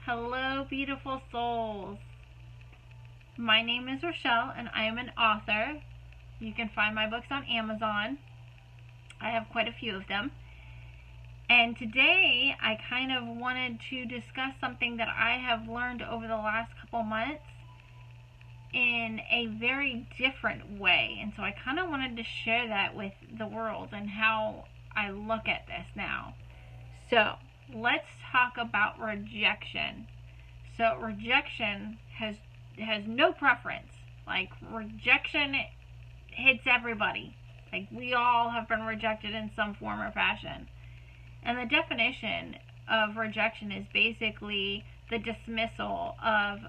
Hello, beautiful souls. My name is Rochelle, and I am an author. You can find my books on Amazon. I have quite a few of them. And today, I kind of wanted to discuss something that I have learned over the last couple months in a very different way. And so I kind of wanted to share that with the world and how I look at this now. So, let's talk about rejection. So rejection has no preference. Like, rejection hits everybody. Like, we all have been rejected in some form or fashion. And the definition of rejection is basically the dismissal of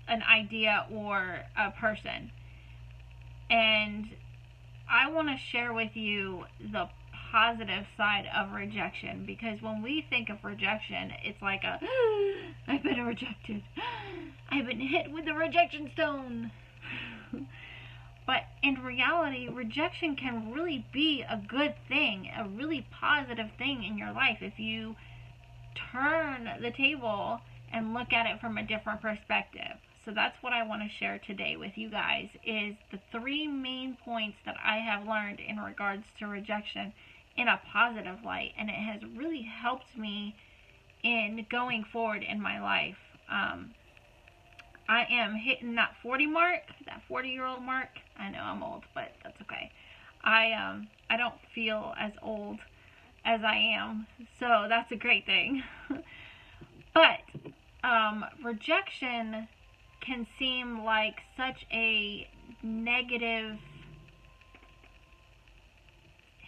an idea or a person. And I want to share with you the positive side of rejection, because when we think of rejection, it's like I've been rejected. I've been hit with the rejection stone. But in reality, rejection can really be a good thing, a really positive thing in your life if you turn the table and look at it from a different perspective. So that's what I want to share today with you guys, is the 3 main points that I have learned in regards to rejection in a positive light, and it has really helped me in going forward in my life. I am hitting that 40 mark, that 40-year-old mark. I know I'm old, but that's okay. I don't feel as old as I am, so that's a great thing. But rejection can seem like such a negative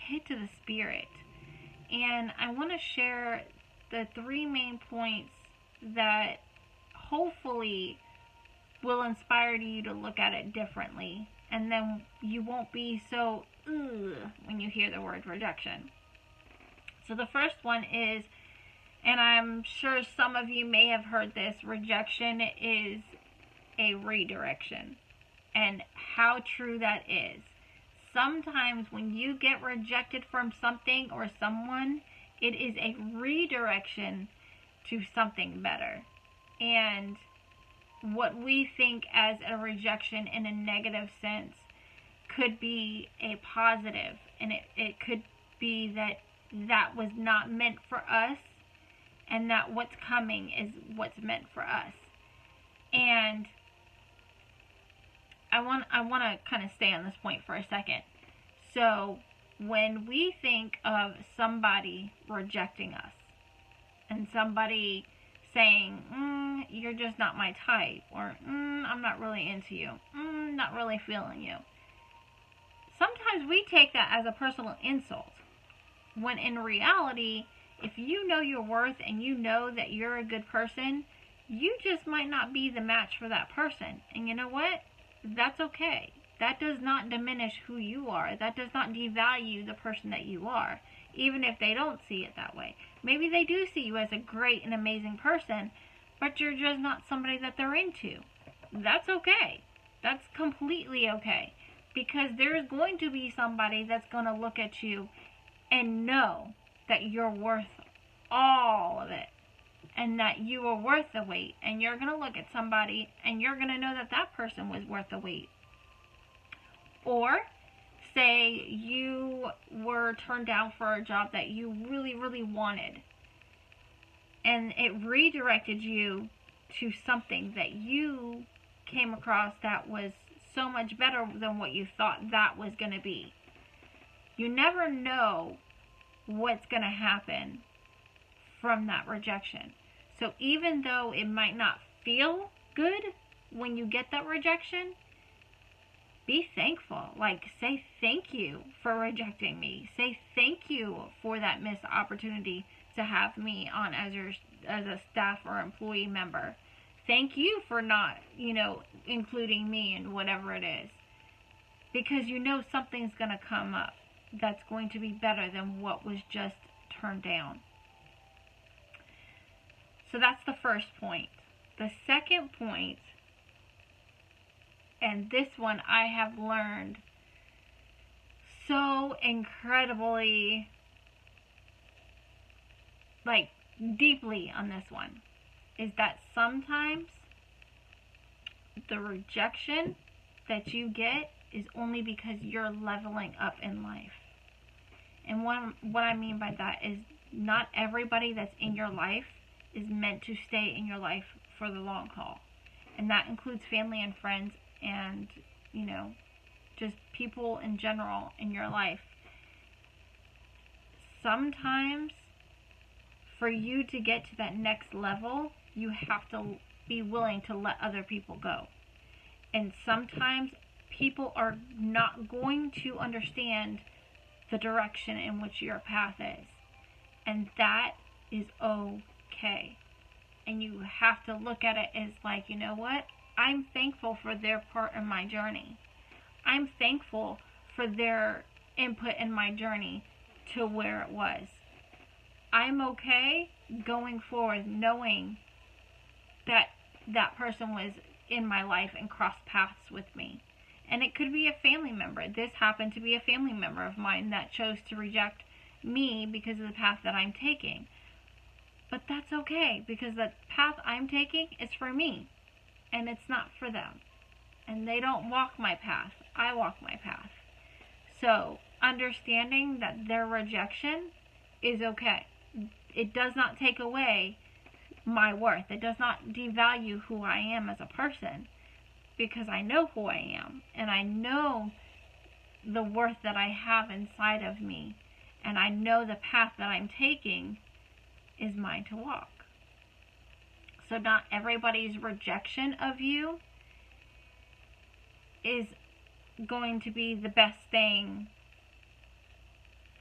hit to the spirit, and I want to share the 3 main points that hopefully will inspire you to look at it differently, and then you won't be so when you hear the word rejection. So the first one is, and I'm sure some of you may have heard this, rejection is a redirection, and how true that is. Sometimes when you get rejected from something or someone, it is a redirection to something better. And what we think as a rejection in a negative sense could be a positive. And it could be that was not meant for us, and that what's coming is what's meant for us. And I want to kind of stay on this point for a second. So, when we think of somebody rejecting us, and somebody saying, you're just not my type, or I'm not really into you, not really feeling you, sometimes we take that as a personal insult, when in reality, if you know your worth and you know that you're a good person, you just might not be the match for that person. And you know what? That's okay. That does not diminish who you are. That does not devalue the person that you are, even if they don't see it that way. Maybe they do see you as a great and amazing person, but you're just not somebody that they're into. That's okay. That's completely okay, because there's going to be somebody that's going to look at you and know that you're worth all of it, and that you are worth the wait. And you're going to look at somebody and you're going to know that that person was worth the wait. Or say you were turned down for a job that you really, really wanted, and it redirected you to something that you came across that was so much better than what you thought that was going to be. You never know what's going to happen from that rejection. So even though it might not feel good when you get that rejection, be thankful. Like, say thank you for rejecting me. Say thank you for that missed opportunity to have me on as a staff or employee member. Thank you for not, including me in whatever it is. Because you know something's going to come up that's going to be better than what was just turned down. So that's the first point. The second point, and this one I have learned so incredibly, deeply on this one. is that sometimes the rejection that you get is only because you're leveling up in life. And what I mean by that is not everybody that's in your life is meant to stay in your life for the long haul. And that includes family and friends and, just people in general in your life. Sometimes for you to get to that next level, you have to be willing to let other people go. And sometimes people are not going to understand the direction in which your path is. And that is okay. And you have to look at it as like, you know what? I'm thankful for their part in my journey. I'm thankful for their input in my journey to where it was. I'm okay going forward knowing that that person was in my life and crossed paths with me. And it could be a family member. This happened to be a family member of mine that chose to reject me because of the path that I'm taking. But that's okay, because the path I'm taking is for me, and it's not for them. And they don't walk my path. I walk my path. So, understanding that their rejection is okay. It does not take away my worth. It does not devalue who I am as a person, because I know who I am, and I know the worth that I have inside of me, and I know the path that I'm taking is mine to walk. So not everybody's rejection of you is going to be the best thing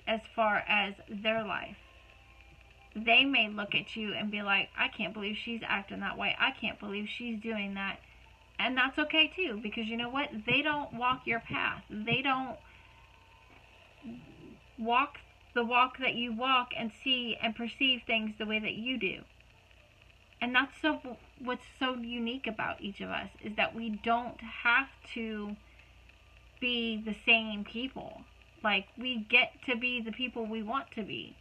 as far as their life. They may look at you and be like, I can't believe she's acting that way. I can't believe she's doing that. And that's okay too, because you know what? They don't walk your path. They don't walk the walk that you walk and see and perceive things the way that you do. And that's what's so unique about each of us, is that we don't have to be the same people. Like, we get to be the people we want to be.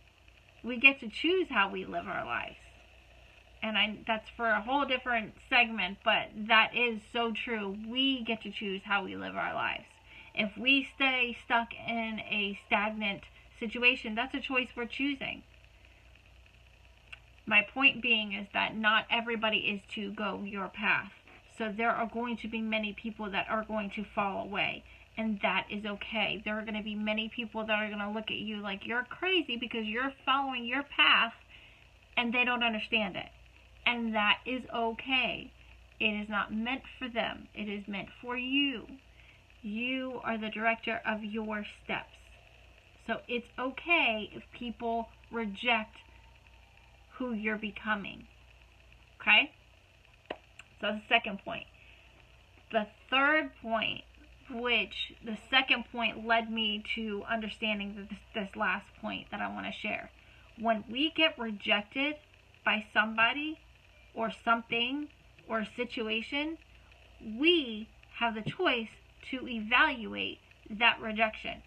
We get to choose how we live our lives. And that's for a whole different segment, but that is so true. We get to choose how we live our lives. If we stay stuck in a stagnant situation, that's a choice we're choosing. My point being is that not everybody is to go your path. So there are going to be many people that are going to fall away. And that is okay. There are going to be many people that are going to look at you like you're crazy because you're following your path and they don't understand it. And that is okay. It is not meant for them. It is meant for you. You are the director of your steps. So it's okay if people reject who you're becoming. Okay? So that's the second point. The third point, which the second point led me to understanding this last point that I want to share. When we get rejected by somebody or something or a situation, we have the choice to evaluate that rejection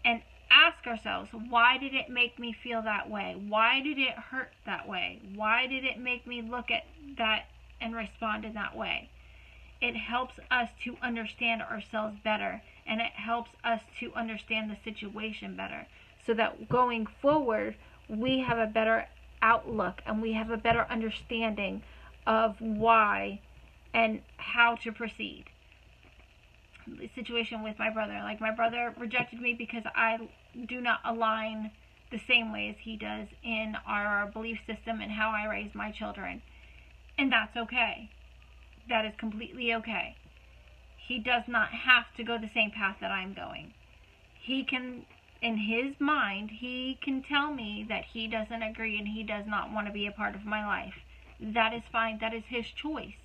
and ask ourselves, why did it make me feel that way? Why did it hurt that way? Why did it make me look at that and respond in that way? It helps us to understand ourselves better, and it helps us to understand the situation better, so that going forward we have a better outlook and we have a better understanding of why and how to proceed. The situation with my brother, like, my brother rejected me because I do not align the same way as he does in our belief system and how I raise my children, and that's okay. That is completely okay. He does not have to go the same path that I'm going. He can, in his mind, he can tell me that he doesn't agree and he does not want to be a part of my life. That is fine. That is his choice.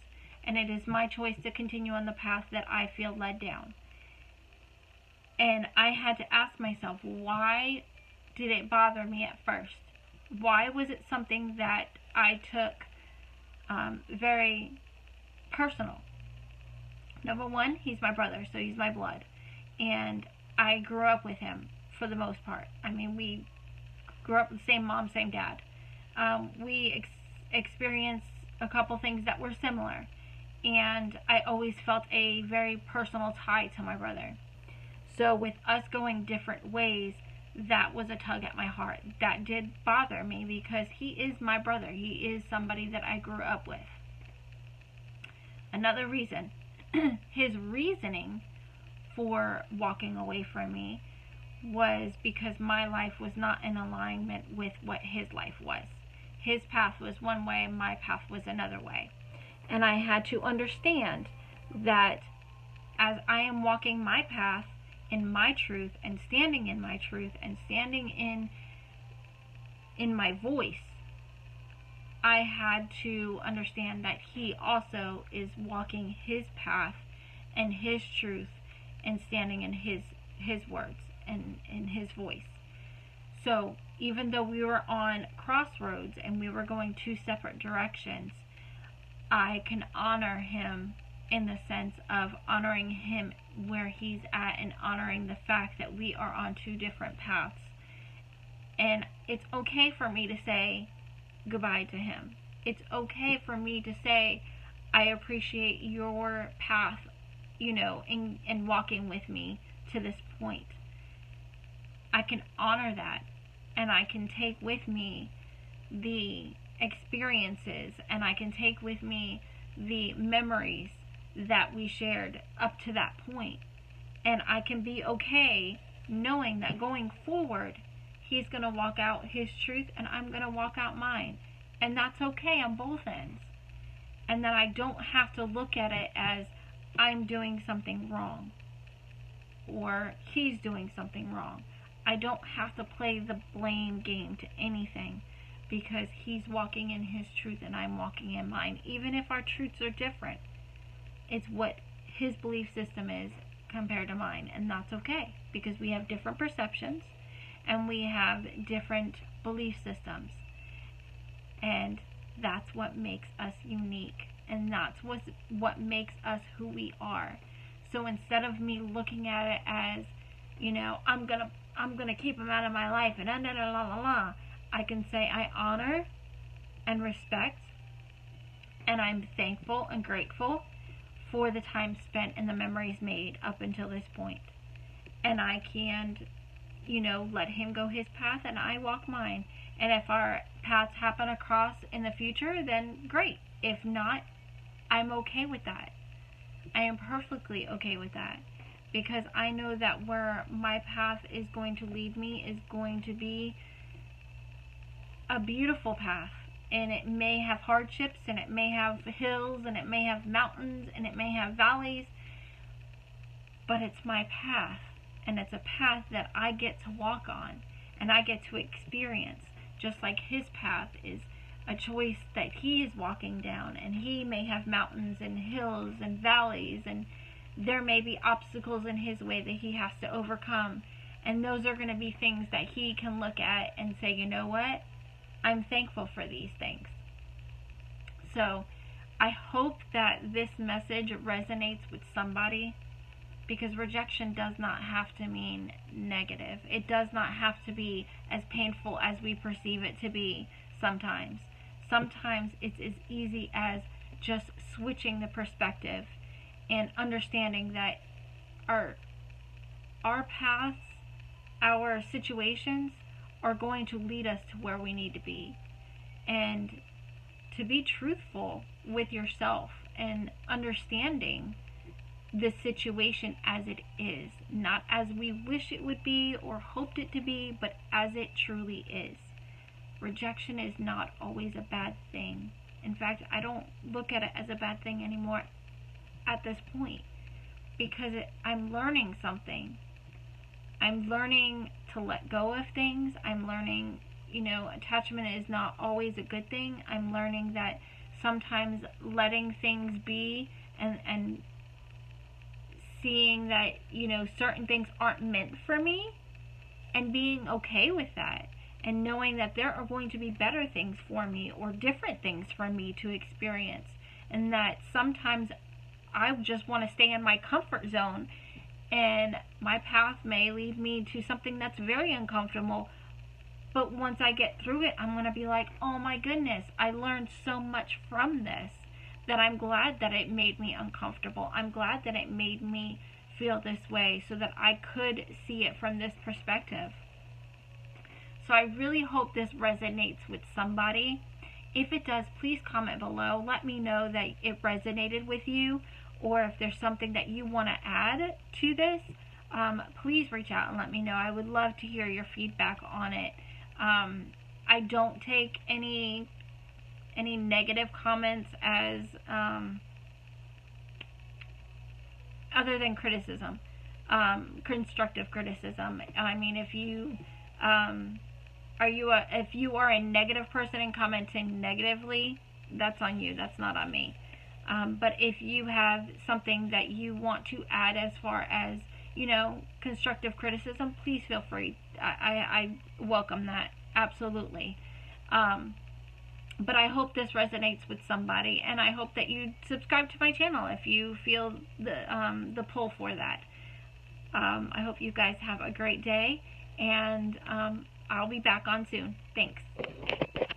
And it is my choice to continue on the path that I feel led down. And I had to ask myself, why did it bother me at first? Why was it something that I took very personal? Number one, he's my brother, so he's my blood. And I grew up with him for the most part. I mean, we grew up with the same mom, same dad. We experienced a couple things that were similar. And I always felt a very personal tie to my brother. So with us going different ways, that was a tug at my heart. That did bother me because he is my brother. He is somebody that I grew up with. Another reason, his reasoning for walking away from me was because my life was not in alignment with what his life was. His path was one way, my path was another way. And I had to understand that as I am walking my path in my truth and standing in my truth and standing in my voice, I had to understand that he also is walking his path and his truth and standing in his words and in his voice. So even though we were on crossroads and we were going two separate directions, I can honor him in the sense of honoring him where he's at and honoring the fact that we are on two different paths. And it's okay for me to say goodbye to him. It's okay for me to say, I appreciate your path, in walking with me to this point. I can honor that, and I can take with me the experiences, and I can take with me the memories that we shared up to that point. And I can be okay knowing that going forward, he's going to walk out his truth and I'm going to walk out mine. And that's okay on both ends. And that I don't have to look at it as I'm doing something wrong or he's doing something wrong. I don't have to play the blame game to anything because he's walking in his truth and I'm walking in mine. Even if our truths are different, it's what his belief system is compared to mine. And that's okay because we have different perceptions and we have different belief systems. And that's what makes us unique. And that's what makes us who we are. So instead of me looking at it as, I'm gonna keep him out of my life and I can say I honor and respect and I'm thankful and grateful for the time spent and the memories made up until this point. And I can, let him go his path and I walk mine. And if our paths happen across in the future, then great. If not, I'm okay with that. I am perfectly okay with that. Because I know that where my path is going to lead me is going to be a beautiful path. And it may have hardships, and it may have hills, and it may have mountains, and it may have valleys. But it's my path. And it's a path that I get to walk on. And I get to experience. Just like his path is a choice that he is walking down. And he may have mountains and hills and valleys. And there may be obstacles in his way that he has to overcome. And those are going to be things that he can look at and say, you know what? I'm thankful for these things. So I hope that this message resonates with somebody, because rejection does not have to mean negative. It does not have to be as painful as we perceive it to be sometimes. Sometimes it's as easy as just switching the perspective and understanding that our paths, our situations are going to lead us to where we need to be. And to be truthful with yourself and understanding the situation as it is, not as we wish it would be or hoped it to be, but as it truly is. Rejection is not always a bad thing. In fact, I don't look at it as a bad thing anymore at this point, because I'm learning something. I'm learning to let go of things. I'm learning, attachment is not always a good thing. I'm learning that sometimes letting things be and seeing that, certain things aren't meant for me and being okay with that and knowing that there are going to be better things for me or different things for me to experience, and that sometimes I just want to stay in my comfort zone and my path may lead me to something that's very uncomfortable, But once I get through it, I'm going to be like, oh my goodness, I learned so much from this that I'm glad that it made me uncomfortable. I'm glad that it made me feel this way so that I could see it from this perspective. So I really hope this resonates with somebody. If it does, please comment below. Let me know that it resonated with you, or if there's something that you want to add to this, please reach out and let me know. I would love to hear your feedback on it. I don't take any negative comments as other than criticism, constructive criticism. I mean, if you if you are a negative person and commenting negatively, that's on you. That's not on me. But if you have something that you want to add as far as, you know, constructive criticism, please feel free. I welcome that, absolutely. But I hope this resonates with somebody, and I hope that you subscribe to my channel if you feel the pull for that. I hope you guys have a great day, and I'll be back on soon. Thanks.